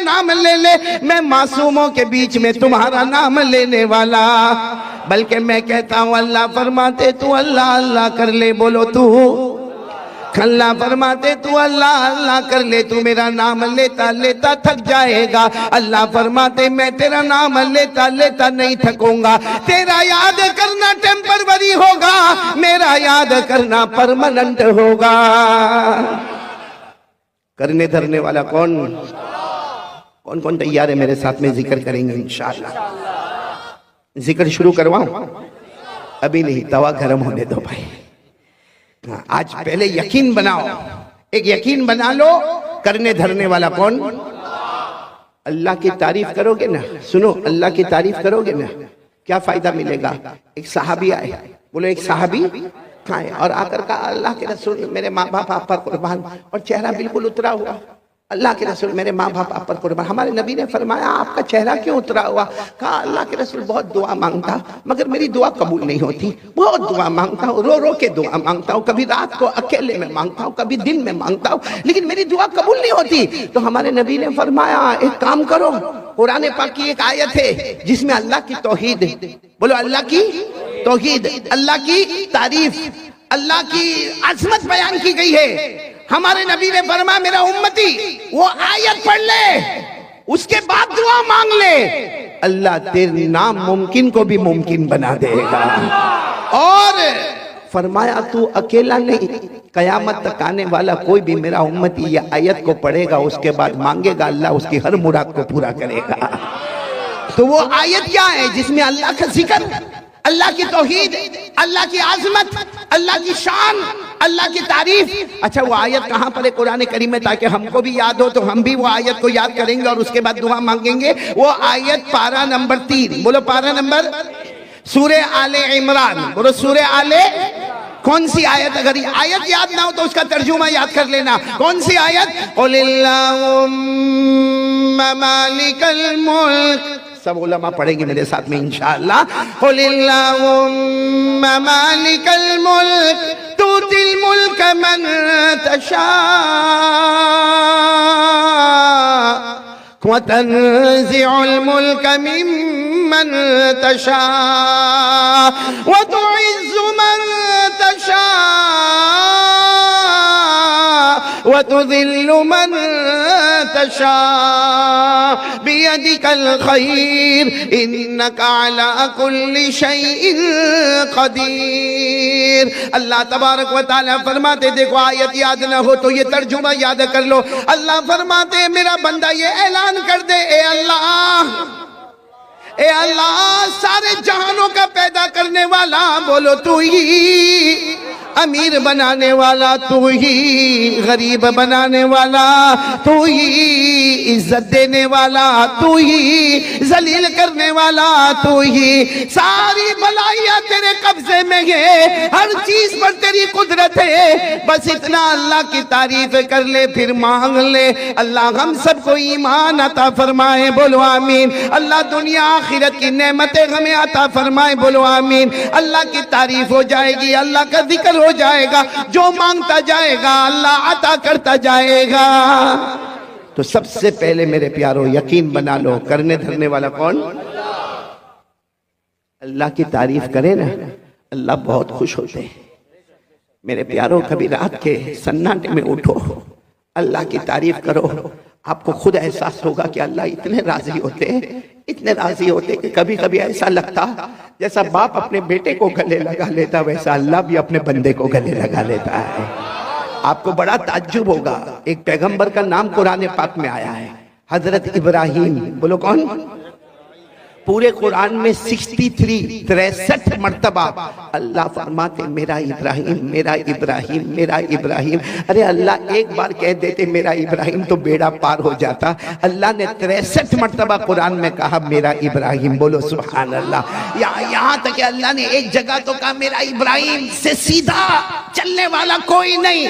نام لے لے، میں معصوموں کے بیچ میں تمہارا نام لینے والا، بلکہ میں کہتا ہوں اللہ فرماتے تو اللہ اللہ کر لے، بولو تو اللہ فرماتے تو اللہ اللہ کر لے، تو میرا نام لیتا لیتا تھک جائے گا، اللہ فرماتے میں تیرا نام لیتا لیتا نہیں تھکوں گا، تیرا یاد کرنا ٹیمپروری ہوگا، میرا یاد کرنا پرماننٹ ہوگا۔ کرنے دھرنے والا کون کون کون تیار ہے میرے ساتھ میں ذکر کریں گے انشاءاللہ؟ ذکر شروع کرواؤں؟ ابھی نہیں، توا گرم ہونے دو بھائی، آج پہلے یقین بناؤ، ایک یقین بنا لو، کرنے دھرنے والا کون؟ اللہ کی تعریف کرو گے نا، سنو اللہ کی تعریف کرو گے نا، کیا فائدہ ملے گا؟ ایک صحابی آئے، بولو ایک صحابی آئے اور آ کر کہا اللہ کے رسول میرے ماں باپ آپ پر قربان، اور چہرہ بالکل اترا ہوا، اللہ کے رسول میرے ماں باپ آپ پر قربان۔ ہمارے نبی نے فرمایا آپ کا چہرہ کیوں اترا ہوا؟ کہا اللہ کے رسول بہت دعا مانگتا مگر میری دعا قبول نہیں ہوتی، بہت دعا مانگتا ہوں، رو رو کے دعا مانگتا ہوں، کبھی رات کو اکیلے میں مانگتا ہوں، کبھی دن میں مانگتا ہوں، لیکن میری دعا قبول نہیں ہوتی۔ تو ہمارے نبی نے فرمایا ایک کام کرو، قرآن پاک کی ایک آیت ہے جس میں اللہ کی توحید، بولو اللہ کی توحید، اللہ کی تعریف، اللہ کی عظمت بیان کی گئی ہے۔ ہمارے نبی نے فرمایا میرا امتی وہ آیت پڑھ لے، اس کے بعد دعا مانگ لے، اللہ تیرے نام ممکن کو بھی ممکن بنا دے گا۔ اور فرمایا تو اکیلا نہیں، قیامت تک آنے والا کوئی بھی میرا امتی یہ آیت کو پڑھے گا، اس کے بعد مانگے گا، اللہ اس کی ہر مراد کو پورا کرے گا۔ تو وہ آیت کیا ہے جس میں اللہ کا ذکر، اللہ کی توحید، اللہ کی عظمت، اللہ کی شان، اللہ کی تعریف۔ اچھا وہ آیت کہاں پر ہے قرآن کریم میں تاکہ ہم کو بھی یاد ہو تو ہم بھی وہ آیت کو یاد کریں گے اور اس کے بعد دعا مانگیں گے؟ وہ آیت پارہ نمبر 3، بولو پارہ نمبر، سورہ آل عمران، بولو سورہ آل، کون سی آیت؟ اگر آیت یاد نہ ہو تو اس کا ترجمہ یاد کر لینا، کون سی آیت؟ قل اللہم مالک الملک، سب علماء پڑھیں گے میرے ساتھ میں انشاءاللہ۔ قل اللہم مالک الملک تؤتی الملک من تشاء وتنزع الملک ممن تشاء وتعز من تشاء وتذل من تشاء بيدك الخير إنك على كل شيء قدیر۔ اللہ تبارک و تعالیٰ فرماتے، دیکھو آیت یاد نہ ہو تو یہ ترجمہ یاد کر لو۔ اللہ فرماتے میرا بندہ یہ اعلان کر دے، اے اللہ، اے اللہ سارے جہانوں کا پیدا کرنے والا، بولو تو ہی امیر بنانے والا، تو ہی غریب بنانے والا، تو ہی عزت دینے والا، تو ہی ذلیل کرنے والا، تو ہی ساری بلائیاں تیرے قبضے میں ہے، ہر چیز پر تیری قدرت ہے، بس اتنا اللہ کی تعریف کر لے پھر مانگ لے۔ اللہ ہم سب کو ایمان عطا فرمائے، بولو آمین۔ اللہ دنیا آخرت کی نعمتیں ہمیں عطا فرمائے، بولو آمین۔ اللہ کی تعریف ہو جائے گی، اللہ کا ذکر ہو جائے گا، جو مانگتا جائے گا اللہ عطا کرتا جائے گا۔ تو سب سے پہلے میرے پیارو یقین بنا لو، کرنے دھرنے والا کون؟ اللہ کی تعریف کرے نا اللہ بہت خوش ہوتے ہیں۔ میرے پیارو کبھی رات کے سناٹے میں اٹھو، اللہ کی تعریف کرو، آپ کو خود احساس ہوگا کہ اللہ اتنے راضی ہوتے ہیں، اتنے راضی ہوتے کہ کبھی کبھی ایسا لگتا جیسا باپ اپنے بیٹے کو گلے لگا لیتا ویسا اللہ بھی اپنے بندے کو گلے لگا لیتا ہے۔ آپ کو بڑا تعجب ہوگا، ایک پیغمبر کا نام قرآن پاک میں آیا ہے، حضرت ابراہیم، بولو کون؟ پورے قرآن میں 63 مرتبہ اللہ فرماتے میرا ابراہیم میرا ابراہیم میرا ابراہیم۔ ارے اللہ ایک بار کہہ دیتے میرا ابراہیم تو بیڑا پار ہو جاتا، اللہ نے 63 مرتبہ قرآن میں کہا میرا ابراہیم، بولو سبحان اللہ۔ یہاں تک کہ اللہ نے ایک جگہ تو کہا میرا ابراہیم سے سیدھا چلنے والا کوئی نہیں۔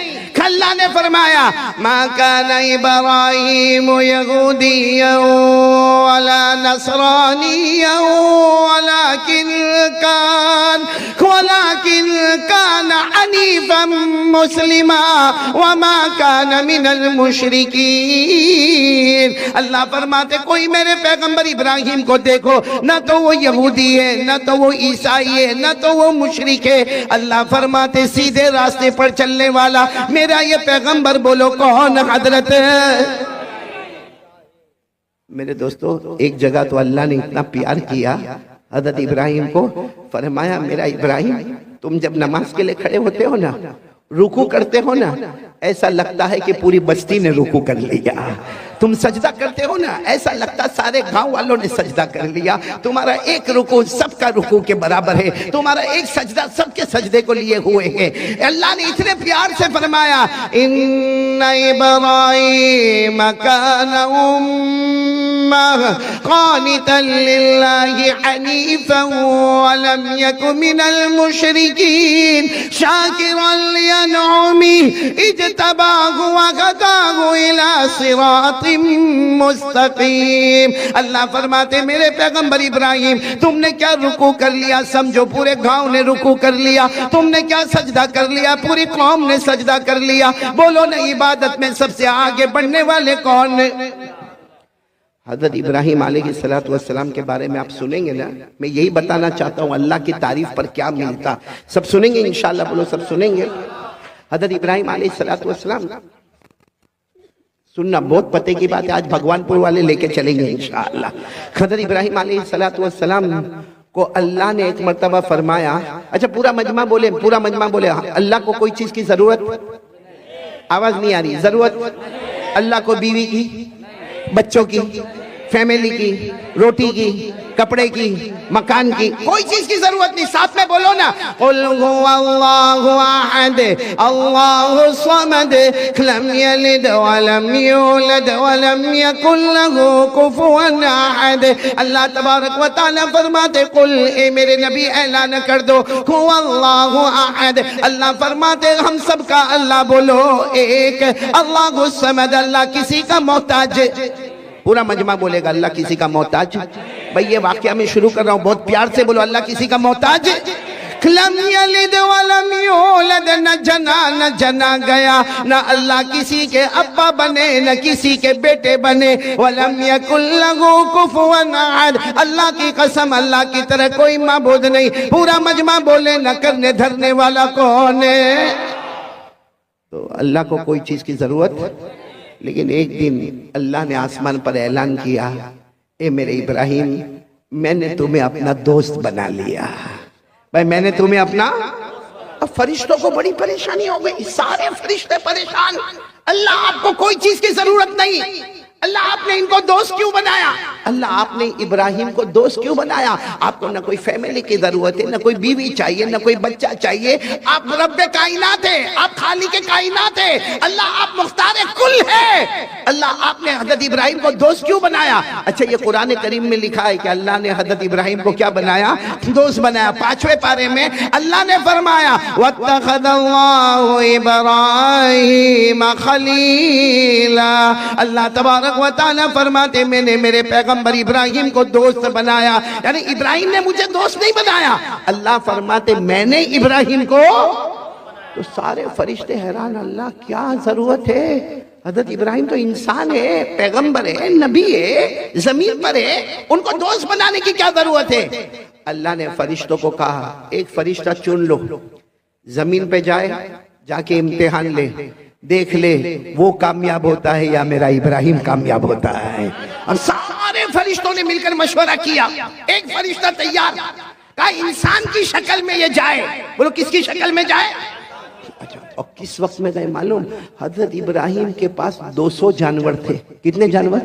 اللہ نے فرمایا ما کان ابراہیم یہودیا ولا نصرانی ولكن كان حنيفا مسلما وما كان من المشركين۔ اللہ فرماتے کوئی میرے پیغمبر ابراہیم کو دیکھو، نہ تو وہ یہودی ہے، نہ تو وہ عیسائی ہے، نہ تو وہ مشرک ہے، اللہ فرماتے سیدھے راستے پر چلنے والا میرا یہ پیغمبر، بولو کون؟ حضرت میرے دوستو، ایک جگہ تو اللہ نے اتنا پیار کیا حضرت ابراہیم کو، فرمایا میرا ابراہیم تم جب نماز کے لئے کھڑے ہوتے ہو نا، رکوع کرتے ہو نا، ایسا لگتا ہے کہ پوری بستی نے رکوع کر لیا۔ تم سجدہ کرتے ہو نا، ایسا لگتا سارے گاؤں والوں نے سجدہ کر لیا۔ تمہارا ایک رکوع سب کا رکوع کے برابر ہے، تمہارا ایک سجدہ سب کے سجدے کو لیے ہوئے ہیں۔ اللہ نے اتنے پیار سے فرمایا ان ابراہیم کان قانتا للہ حنیفا ولم یک من المشرکین شاکرا لانعمہ اجتباہ وہداہ الی صراط مستقیم۔ اللہ فرماتے میرے پیغمبر ابراہیم تم نے کیا رکوع کر لیا؟ سمجھو پورے گاؤں نے رکوع کر لیا۔ تم نے کیا سجدہ کر لیا؟ پوری قوم نے سجدہ کر لیا۔ بولو نا عبادت میں سب سے آگے بڑھنے والے کون نے؟ حضرت ابراہیم علیہ السلام کے بارے میں آپ سنیں گے نا، میں یہی بتانا چاہتا ہوں اللہ کی تعریف پر کیا ملتا، سب سنیں گے انشاءاللہ، بولو سب سنیں گے۔ حضرت ابراہیم علیہ السلام سننا بہت پتے کی بات ہے، آج بھگوان پور والے لے کے چلیں گے انشاءاللہ۔ حضرت ابراہیم علیہ السلام کو اللہ نے ایک مرتبہ فرمایا، اچھا پورا مجمع بولے، پورا مجمع بولے، اللہ کو کوئی چیز کی ضرورت، آواز نہیں آ رہی، ضرورت اللہ کو بیوی کی، بچوں کی، فیملی کی، روٹی کی، کپڑے کی، مکان کی، کوئی چیز کی ضرورت نہیں۔ ساتھ میں بولو نا، قل هو اللہ احد اللہ الصمد لم یلد ولم یولد ولم یکن له کفوا احد۔ اللہ تبارک و تعالیٰ فرماتے قل، اے میرے نبی اعلان کر دو، هو اللہ احد، اللہ فرماتے ہم سب کا اللہ بولو ایک، اللہ الصمد، اللہ کسی کا محتاج، پورا مجمع بولے گا اللہ کسی کا محتاج۔ بھئی یہ واقعہ میں شروع کر رہا ہوں، بہت پیار سے بولو اللہ کسی کا محتاج۔ لم یلد ولم یولد، نہ جنا گیا، نہ اللہ کسی کے ابا بنے، نہ کسی کے بیٹے بنے، ولم یکن لہ کفوا احد، اللہ کی قسم اللہ کی طرح کوئی معبود نہیں۔ پورا مجمع بولے نہ کرنے دھرنے والا کون ہے؟ تو اللہ کو کوئی چیز کی ضرورت، لیکن ایک دن اللہ نے آسمان پر اعلان کیا، اے میرے ابراہیم میں نے تمہیں اپنا دوست بنا لیا۔ بھائی میں نے تمہیں اپنا، اب فرشتوں کو بڑی پریشانی ہو گئی، سارے فرشتے پریشان، اللہ آپ کو کوئی چیز کی ضرورت نہیں، اللہ آپ نے ان کو دوست کیوں بنایا؟ اللہ آپ نے ابراہیم کو دوست کیوں بنایا؟ آپ کو نہ کوئی فیملی کی ضرورت ہے، نہ کوئی بیوی چاہیے، نہ کوئی بچہ چاہیے، آپ رب کائنات ہیں، آپ خالق کائنات ہیں، اللہ آپ مختار کل ہے، اللہ آپ نے حضرت ابراہیم کو دوست کیوں بنایا؟ اچھا یہ قرآن کریم میں لکھا ہے کہ اللہ نے حضرت ابراہیم کو کیا بنایا؟ دوست بنایا۔ 5ویں پارے میں اللہ نے فرمایا وَاتَّخَذَ اللَّهُ إِبْرَاهِيمَ خَلِيلًا، اللہ تبارک و تعالیٰ فرماتے میں نے میرے پیغمبر ابراہیم کو دوست بنایا، یعنی ابراہیم نے مجھے دوست نہیں بنایا، اللہ فرماتے میں نے ابراہیم کو، تو سارے فرشتے حیران، اللہ کیا ضرورت ہے؟ حضرت ابراہیم تو انسان ہے، پیغمبر ہے، نبی ہے، زمین پر ہے، ان کو دوست بنانے کی کیا ضرورت ہے؟ اللہ نے فرشتوں کو کہا ایک فرشتہ چن لو، زمین پہ جائے، جا کے امتحان لے، دیکھ لے وہ کامیاب ہوتا ہے یا میرا ابراہیم کامیاب ہوتا ہے۔ اور سارے فرشتوں نے مل کر مشورہ کیا، ایک فرشتہ تیار، کہا انسان کی شکل میں یہ جائے، بولو کس کی شکل میں جائے؟ اور کس وقت میں گئے معلوم؟ حضرت ابراہیم کے پاس 200 جانور تھے، کتنے جانور؟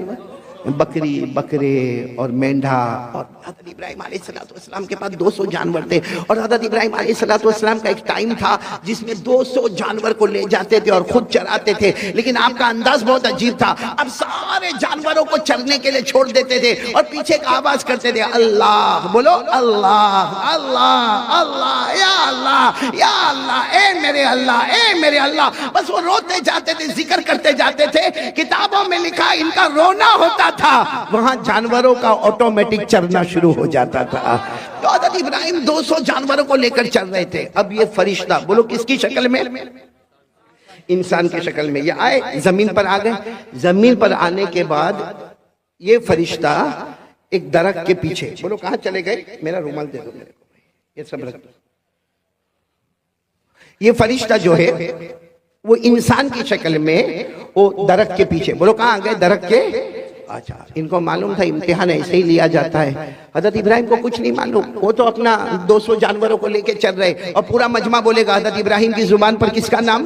بکری، بکرے اور مینڈھا، اور حضرت ابراہیم علیہ السلام کے پاس 200 جانور تھے، اور حضرت ابراہیم علیہ السلام کا ایک ٹائم تھا جس میں 200 جانور کو لے جاتے تھے اور خود چراتے تھے، لیکن آپ کا انداز بہت عجیب تھا، اب سارے جانوروں کو چرنے کے لیے چھوڑ دیتے تھے اور پیچھے کا آواز کرتے تھے اللہ، بولو اللہ اللہ اللہ یا اللہ یا اللہ، اے میرے اللہ اے میرے اللہ، بس وہ روتے جاتے تھے، ذکر کرتے جاتے تھے۔ کتابوں میں لکھا ان کا رونا ہوتا تھا، وہاں جانوروں کا آٹومیٹک چرنا شروع ہو جاتا تھا۔ تو حضرت ابراہیم 200 جانوروں کو لے کر چل رہے تھے، اب یہ فرشتہ، بولو کس کی شکل میں؟ انسان کی شکل میں یہ آئے، زمین پر آ گئے. زمین پر آنے کے بعد یہ فرشتہ ایک درخت کے پیچھے، بولو کہاں چلے گئے؟ میرا رومال دے دو میرے کو، یہ سب رکھ دو. یہ فرشتہ جو ہے وہ انسان کی شکل میں وہ درخت کے پیچھے، بولو کہاں گئے؟ درخت کے. اچھا، ان کو معلوم تھا امتحان ایسے ہی لیا جاتا ہے. حضرت ابراہیم کو کچھ نہیں معلوم، وہ تو اپنا 200 جانوروں کو لے کے چل رہے، اور پورا مجمع بولے گا حضرت ابراہیم کی زبان پر کس کا نام؟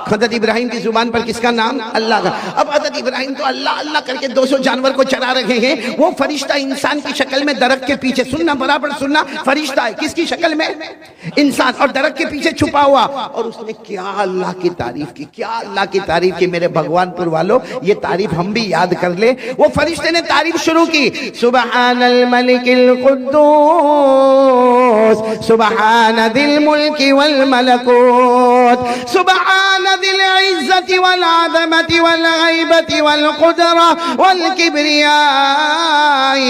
حضرت ابراہیم کی زبان پر کس کا نام؟ اللہ کا. اب حضرت ابراہیم تو اللہ اللہ کر کے 200 جانور کو چرا رہے ہیں، وہ فرشتہ انسان کی شکل میں درخت کے پیچھے، سننا برابر سننا، فرشتہ ہے کس کی شکل میں؟ انسان، اور درخت کے پیچھے چھپا ہوا. اور اس نے کیا اللہ کی تعریف کی، کیا اللہ کی تعریف کی. میرے بھگوان پور والوں، یہ تعریف ہم بھی یاد کر لیں. وہ فرشتے نے تعریف شروع کی، سبحان الملک القدوس، سبحان ذی الملک والملکوت، سبحان ذی العزت والعظمت والغیبت والقدرہ والکبریاء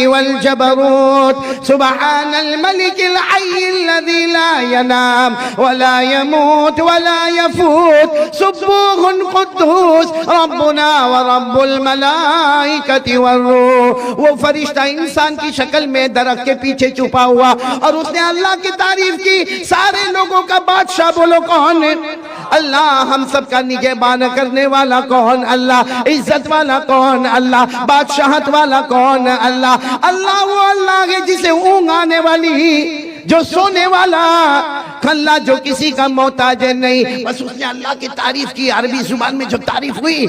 والجبروت، سبحان الملک الحی الذی لا ينام ولا يموت ولا يفوت، سبوح قدوس ربنا ورب الملائکۃ والروح. وہ فرشتہ انسان کی شکل میں درخت کے پیچھے چھپا ہوا، اور اس نے اللہ کی تعریف کی. سارے لوگوں کا بادشاہ بولو کون ہے؟ اللہ. ہم سب کا نگہبان کرنے والا کون؟ اللہ. عزت والا کون؟ اللہ. بادشاہت والا کون؟ اللہ. اللہ وہ اللہ ہے جسے اونگ آنے والی، جو سونے والا، اللہ جو کسی کا محتاج نہیں. بس اس نے اللہ کی تعریف کی. عربی زبان میں جو تعریف ہوئی،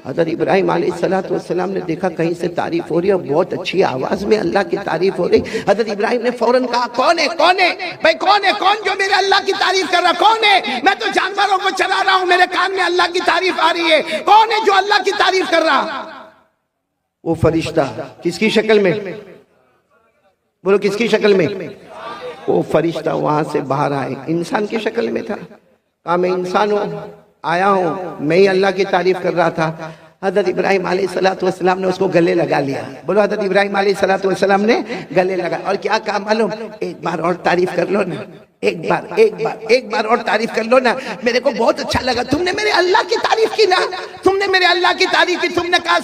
حضرت ابراہیم علیہ السلام نے دیکھا کہیں سے تعریف ہو رہی ہے، بہت اچھی آواز میں اللہ کی تعریف ہو رہی. حضرت ابراہیم نے فوراً کہا کون ہے؟ کون ہے بھائی؟ کون ہے؟ کون جو میرے اللہ کی تعریف کر رہا؟ کون ہے؟ میں تو جانوروں کو چلا رہا ہوں، میرے کان میں اللہ کی تعریف آ رہی ہے. کون ہے جو اللہ کی تعریف کر رہا؟ وہ فرشتہ کس کی شکل میں؟ بولو کس کی شکل میں؟ وہ فرشتہ وہاں سے باہر آئے، انسان کی شکل میں تھا. کہا میں انسان ہوں، آیا ہوں، میں ہی اللہ کی تعریف کر رہا تھا. حضرت ابراہیم علیہ السلام نے اس کو گلے لگا لیا. بولو حضرت ابراہیم علیہ السلام نے گلے لگا، اور کیا کہا معلوم؟ ایک بار اور تعریف کر لو نا، ایک بار اور تعریف کر لو نا. میرے کو بہت اچھا لگا، تم نے میرے اللہ کی تعریف کی نا، تم نے میرے اللہ کی تعریف کی. تم نے کہا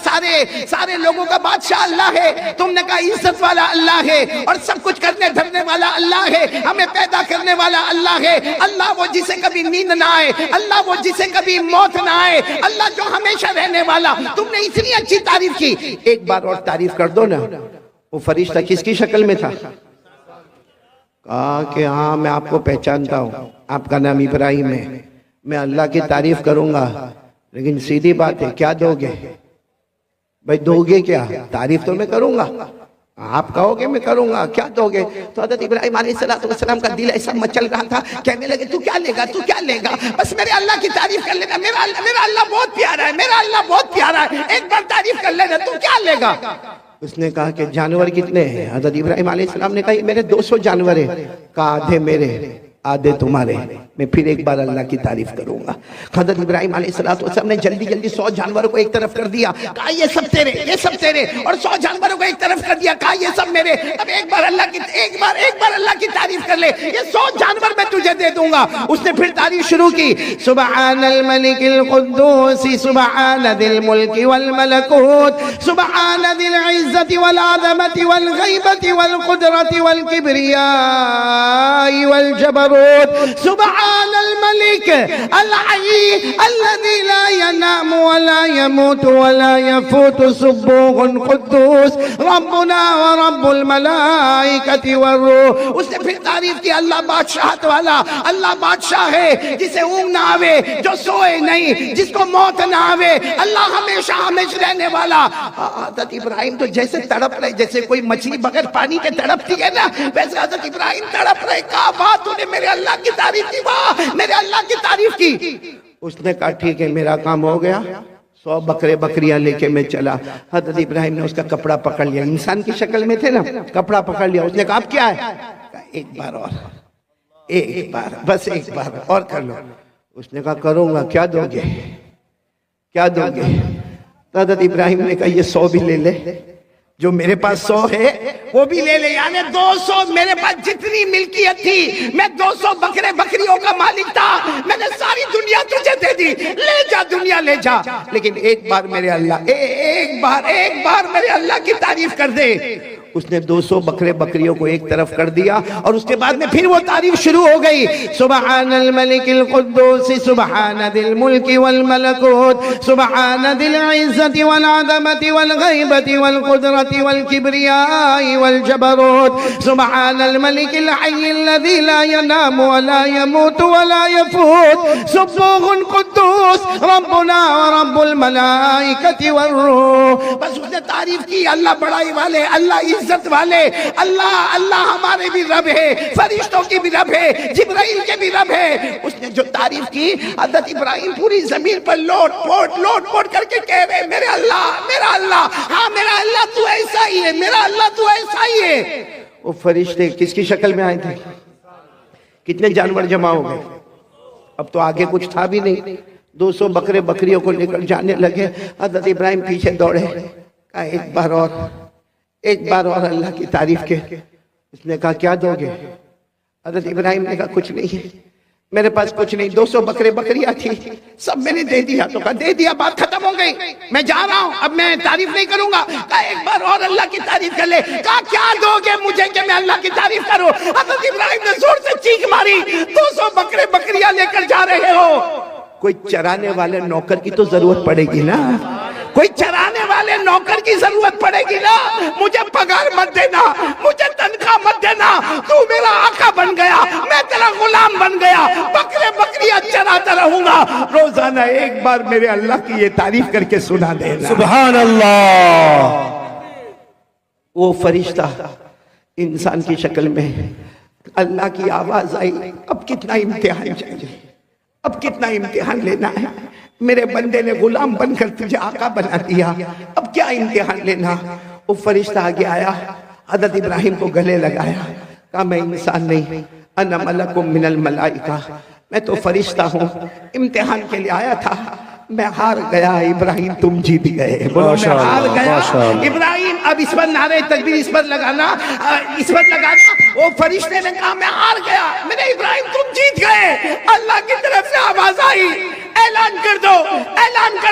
سارے لوگوں کا بادشاہ اللہ ہے، تم نے کہا عزت والا اللہ ہے، اور سب کچھ کرنے دھرنے والا اللہ ہے، ہمیں پیدا کرنے والا اللہ ہے. اللہ وہ جسے کبھی نیند نہ آئے، اللہ وہ جسے کبھی موت نہ آئے، اللہ جو ہمیشہ رہنے والا. تم نے اتنی اچھی تعریف کی، ایک بار اور تعریف کر دو نا. وہ فرشتہ کس کی شکل میں تھا؟ کہا کہ ہاں میں آپ کو پہچانتا ہوں، آپ کا نام ابراہیم ہے، میں اللہ کی تعریف کروں گا، لیکن سیدھی بات ہے، کیا دو گے بھائی؟ دو گے کیا؟ تعریف تو میں کروں گا، آپ کہو گے میں کروں گا، کیا دو گے؟ تو حضرت ابراہیم علیہ السلام کا دل ایسا مچل رہا تھا، کہنے لگے تو کیا لے گا؟ تو کیا لے گا؟ بس میرے اللہ کی تعریف کر لینا، میرا اللہ بہت پیارا ہے، میرا اللہ بہت پیارا ہے، ایک بار تعریف کر لینا. تو کیا لے گا؟ اس نے کہا کہ جانور کتنے ہیں؟ حضرت ابراہیم علیہ السلام نے کہا یہ میرے 200 جانور ہیں. کہا آدھے میرے آدھے تمہارے. میں پھر ایک بار اللہ کی تعریف کروں گا. حضرت ابراہیم علیہ السلام نے جلدی 100 جانوروں کو ایک طرف کر دیا. کہا یہ سب تیرے، یہ سب تیرے. اور 100 جانوروں کو ایک طرف کر دیا. کہا یہ سب میرے. اب ایک بار اللہ کی تعریف کر لے. یہ 100 جانور میں تجھے دے دوں گا. اس نے پھر تعریف شروع کی. سبحان الملک القدوس سبحان ذی الملک والملکوت سبحان ذی العزت والعظمت والغیبت والقدرت والکبریاء والجبروت سبحان الملك الحي الذي لا ينام ولا يموت ولا يفوت سبوح قدوس ربنا ورب الملائكة والروح. اس نے پھر تعریف کی اللہ بادشاہت والا. اللہ بادشاہ ہے جسے اونگ نہ آوے، جو سوئے نہیں، جس کو موت نہ آوے. اللہ ہمیشہ ہمیشہ رہنے والا. حضرت ابراہیم تو جیسے تڑپ رہے، جیسے کوئی مچھلی بغیر پانی کے تڑپتی ہے نا، ویسے حضرت ابراہیم تڑپ رہے. کہا بات تو نے میرے اللہ کی تعریف کی، واہ میرے اللہ کی تعریف کی. اس نے کہا ٹھیک ہے میرا کام ہو گیا. 100 بکریاں لے کے میں چلا. حضرت ابراہیم نے اس کا کپڑا پکڑ لیا. انسان کی شکل میں تھے نا، کپڑا پکڑ لیا. اس نے کہا اب کیا ہے؟ ایک بار اور، ایک بار، بس ایک بار اور کر لو. اس نے کہا کروں گا. کیا دو گے؟ کیا دو گے؟ حضرت ابراہیم نے کہا یہ 100 بھی لے لے جو میرے پاس 100 ہے وہ بھی لے لے، یعنی 200 میرے پاس جتنی ملکیت تھی، میں 200 بکرے بکریوں کا مالک تھا، میں نے ساری دنیا تجھے دے دی، لے جا دنیا لے جا، لیکن ایک بار میرے اللہ ایک بار میرے اللہ کی تعریف کر دے۔ اس نے 200 بکرے بکریوں کو ایک طرف کر دیا، اور اس کے بعد میں پھر وہ تعریف شروع ہو گئی، سبحان الملک القدوس سبحان ذی الملک والملکوت سبحان ذی العزت والعظمت والغیبت والقدرت والکبریاء والجبروت سبحان الملک الحی الذی لا ینام ولا يموت ولا يفوت سبوح قدوس ربنا ورب الملائکۃ والروح۔ بس اس نے تعریف کی، اللہ بڑائی والے، اللہ عزت والے، اللہ ہمارے بھی رب ہے، فرشتوں کی بھی رب ہے، جبرائیل کے بھی رب ہے۔ اس نے جو تعریف کی، حضرت ابراہیم پوری زمین پر لوٹ پوٹ کر کے کہہ رہے، میرا اللہ، ہاں میرا اللہ تو ایسا ہی ہے، میرا اللہ تو ایسا ہی ہے۔ وہ فرشتے کس کی شکل میں آئے تھے؟ کتنے جانور جمع ہو گئے؟ اب تو آگے کچھ تھا بھی نہیں، 200 بکرے بکریوں کو لے کر جانے لگے۔ حضرت ابراہیم پیچھے دوڑے، کہا ایک بار اور اللہ کی تعریف کے۔ اس نے کہا کیا دو گے؟ حضرت ابراہیم نے کہا کچھ نہیں، میرے پاس کچھ نہیں، 200 بکرے بکریاں تھی، سب میں نے دے دیا۔ تو کہا دے دیا، بات ختم ہو گئی، میں جا رہا ہوں، اب میں تعریف نہیں کروں گا۔ کہا ایک بار اور اللہ کی تعریف کر لے۔ کہا کیا دو گے مجھے کہ میں اللہ کی تعریف کروں؟ حضرت ابراہیم نے زور سے چیخ ماری، 200 بکرے بکریاں لے کر جا رہے ہو، کوئی چرانے والے نوکر کی تو ضرورت پڑے گی نا، کوئی چرانے والے نوکر کی ضرورت پڑے گی نا۔ مجھے پگار مت دینا، مجھے تنخواہ مت دینا، تو میرا آقا بن گیا، میں تیرا غلام بن گیا، بکرے بکریاں چراتا رہوں گا۔ روزانہ ایک بار میرے اللہ کی یہ تعریف کر کے سنا دینا۔ سبحان اللہ۔ وہ فرشتہ انسان کی شکل میں، اللہ کی آواز آئی، اب کتنا امتحان چاہیے، اب کتنا امتحان لینا ہے؟ میرے بندے نے غلام بن کر تجھے آقا بنا دیا، اب کیا امتحان لینا؟ وہ فرشتہ آگے آیا، حضرت ابراہیم کو گلے لگایا، کہا میں انسان نہیں، انا ملک من الملائکہ، میں تو فرشتہ ہوں، امتحان کے لیے آیا تھا، میں ہار گیا۔ ابراہیم تم جیت گئے، بولو میں ہار گیا۔ ابراہیم اب اس پر نعرہ تکبیر اس پر لگانا۔ وہ فرشتے نے کہا میں ہار گیا، میرے ابراہیم تم جیت گئے۔ اللہ کی طرف سے آواز آئی، اعلان کر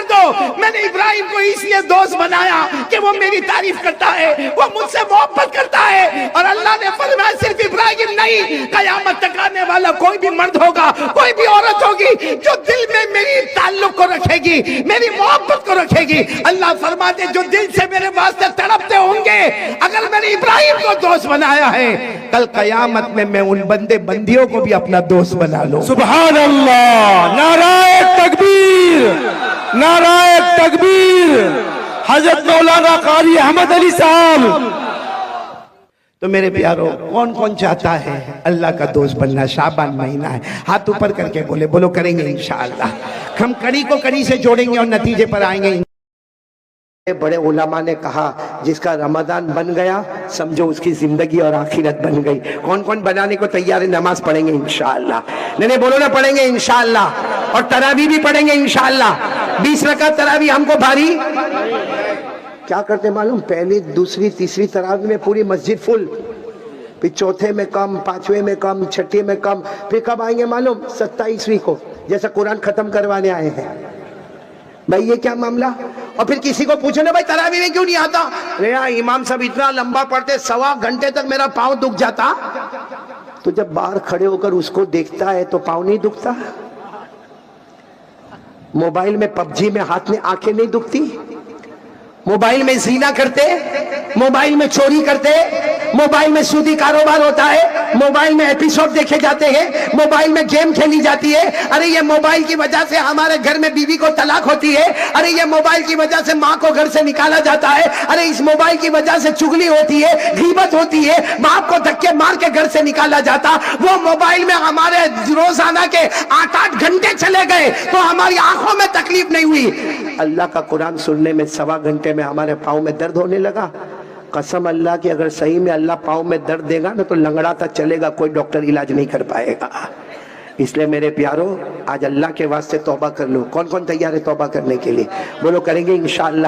دو میں نے ابراہیم کو اس لیے دوست بنایا کہ وہ میری تعریف کرتا ہے، وہ مجھ سے محبت کرتا ہے۔ اور اللہ نے فرمایا صرف ابراہیم نہیں، قیامت تک آنے والا کوئی بھی مرد ہوگا، کوئی بھی عورت ہوگی جو دل میں میری تعلق کو رکھے گی، میری محبت کو رکھے گی۔ اللہ فرماتے جو دل سے میرے واسطے تڑپتے ہوں گے، اگر میں نے ابراہیم کو دوست بنایا ہے، کل قیامت میں ان بندے بندیوں کو بھی اپنا دوست بنا لوں۔ سبحان اللہ۔ نعرہ تکبیر، نعرہ تکبیر۔ حضرت مولانا قاری احمد علی صاحب۔ تو میرے پیارو، کون چاہتا ہے اللہ کا دوست بننا؟ شعبان مہینہ ہے، ہاتھ اوپر کر کے بولو کریں گے انشاءاللہ۔ ہم کڑی کو کڑی سے جوڑیں گے اور نتیجے پر آئیں گے۔ بڑے علماء نے کہا جس کا رمضان بن گیا سمجھو اس کی زندگی اور آخرت بن گئی۔ کون بنانے کو تیار ہے؟ نماز پڑھیں گے انشاءاللہ، نہیں بولو نا، پڑھیں گے انشاءاللہ، اور تراویح بھی پڑھیں گے انشاءاللہ۔ 20 رکعت تراویح ہم کو بھاری کیا کرتے معلوم؟ پہلی دوسری تیسری تراویح میں پوری مسجد فل، پھر چوتھے میں کم، پانچویں میں کم، چھٹے میں کم، پھر کب آئیں گے معلوم؟ 27ویں کو، جیسا قرآن ختم کروانے آئے ہیں۔ بھائی یہ کیا معاملہ؟ اور پھر کسی کو پوچھو نا بھائی تراویح میں کیوں نہیں آتا؟ امام صاحب اتنا لمبا پڑھتے، 1.25 گھنٹے تک میرا پاؤں دکھ جاتا۔ تو جب باہر کھڑے ہو کر اس کو دیکھتا ہے تو پاؤں نہیں دکھتا؟ موبائل میں پب جی میں ہاتھ میں آنکھیں نہیں دکھتی؟ موبائل میں زینا کرتے، موبائل میں چوری کرتے، موبائل میں سودی کاروبار ہوتا ہے، موبائل میں ایپیسوڈ دیکھے جاتے ہیں، موبائل میں گیم کھیلی جاتی ہے۔ ارے یہ موبائل کی وجہ سے ہمارے گھر میں بیوی کو طلاق ہوتی ہے، ارے یہ موبائل کی وجہ سے ماں کو گھر سے نکالا جاتا ہے، ارے اس موبائل کی وجہ سے چغلی ہوتی ہے، غیبت ہوتی ہے، باپ کو دھکے مار کے گھر سے نکالا جاتا۔ وہ موبائل میں ہمارے روزانہ کے 8 گھنٹے چلے گئے تو ہماری آنکھوں میں تکلیف نہیں ہوئی۔ اللہ کا قرآن سننے میں 1.25 گھنٹے میں ہمارے پاؤں میں درد ہونے لگا۔ قسم اللہ کی اگر صحیح میں اللہ پاؤں میں درد دے گا نا تو لنگڑاتا چلے گا، کوئی ڈاکٹر علاج نہیں کر پائے گا۔ اس لیے میرے پیارو آج اللہ کے واسطے توبہ کر لو۔ کون تیار ہے توبہ کرنے کے لیے؟ بولو کریں گے انشاءاللہ۔